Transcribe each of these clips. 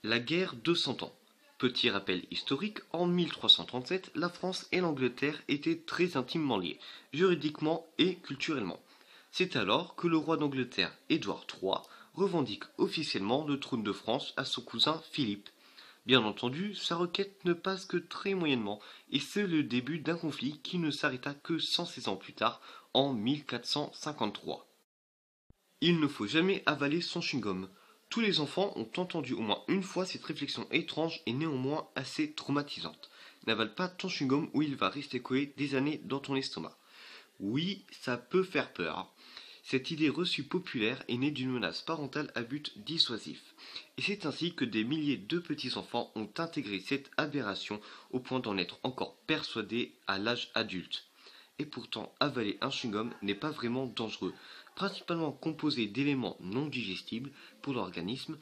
La guerre de Cent Ans. Petit rappel historique, en 1337, la France et l'Angleterre étaient très intimement liées, juridiquement et culturellement. C'est alors que le roi d'Angleterre, Édouard III, revendique officiellement le trône de France à son cousin Philippe. Bien entendu, sa requête ne passe que très moyennement, et c'est le début d'un conflit qui ne s'arrêta que 116 ans plus tard, en 1453. Il ne faut jamais avaler son chewing-gum. Tous les enfants ont entendu au moins une fois cette réflexion étrange et néanmoins assez traumatisante. N'avale pas ton chewing-gum ou il va rester collé des années dans ton estomac. Oui, ça peut faire peur. Cette idée reçue populaire est née d'une menace parentale à but dissuasif. Et c'est ainsi que des milliers de petits-enfants ont intégré cette aberration au point d'en être encore persuadés à l'âge adulte. Et pourtant, avaler un chewing-gum n'est pas vraiment dangereux. Principalement composé d'éléments non digestibles pour l'organisme,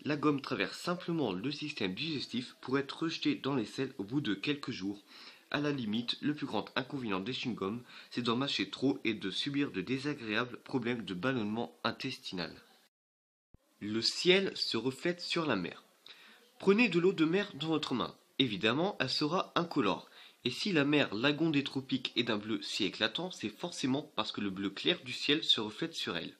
la gomme traverse simplement le système digestif pour être rejetée dans les selles au bout de quelques jours. À la limite, le plus grand inconvénient des chewing-gums, c'est d'en mâcher trop et de subir de désagréables problèmes de ballonnement intestinal. Le ciel se reflète sur la mer. Prenez de l'eau de mer dans votre main. Évidemment, elle sera incolore. Et si la mer lagon des tropiques est d'un bleu si éclatant, c'est forcément parce que le bleu clair du ciel se reflète sur elle.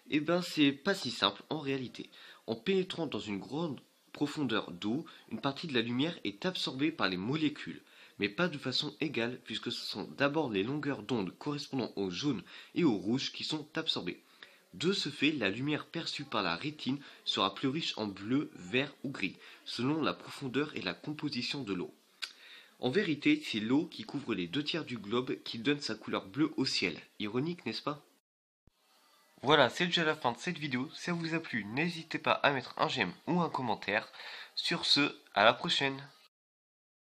Eh ben, c'est pas si simple en réalité. En pénétrant dans une grande profondeur d'eau, une partie de la lumière est absorbée par les molécules, mais pas de façon égale puisque ce sont d'abord les longueurs d'onde correspondant au jaune et au rouge qui sont absorbées. De ce fait, la lumière perçue par la rétine sera plus riche en bleu, vert ou gris, selon la profondeur et la composition de l'eau. En vérité, c'est l'eau qui couvre les deux tiers du globe qui donne sa couleur bleue au ciel. Ironique, n'est-ce pas? Voilà, c'est déjà la fin de cette vidéo. Si ça vous a plu, n'hésitez pas à mettre un j'aime ou un commentaire. Sur ce, à la prochaine!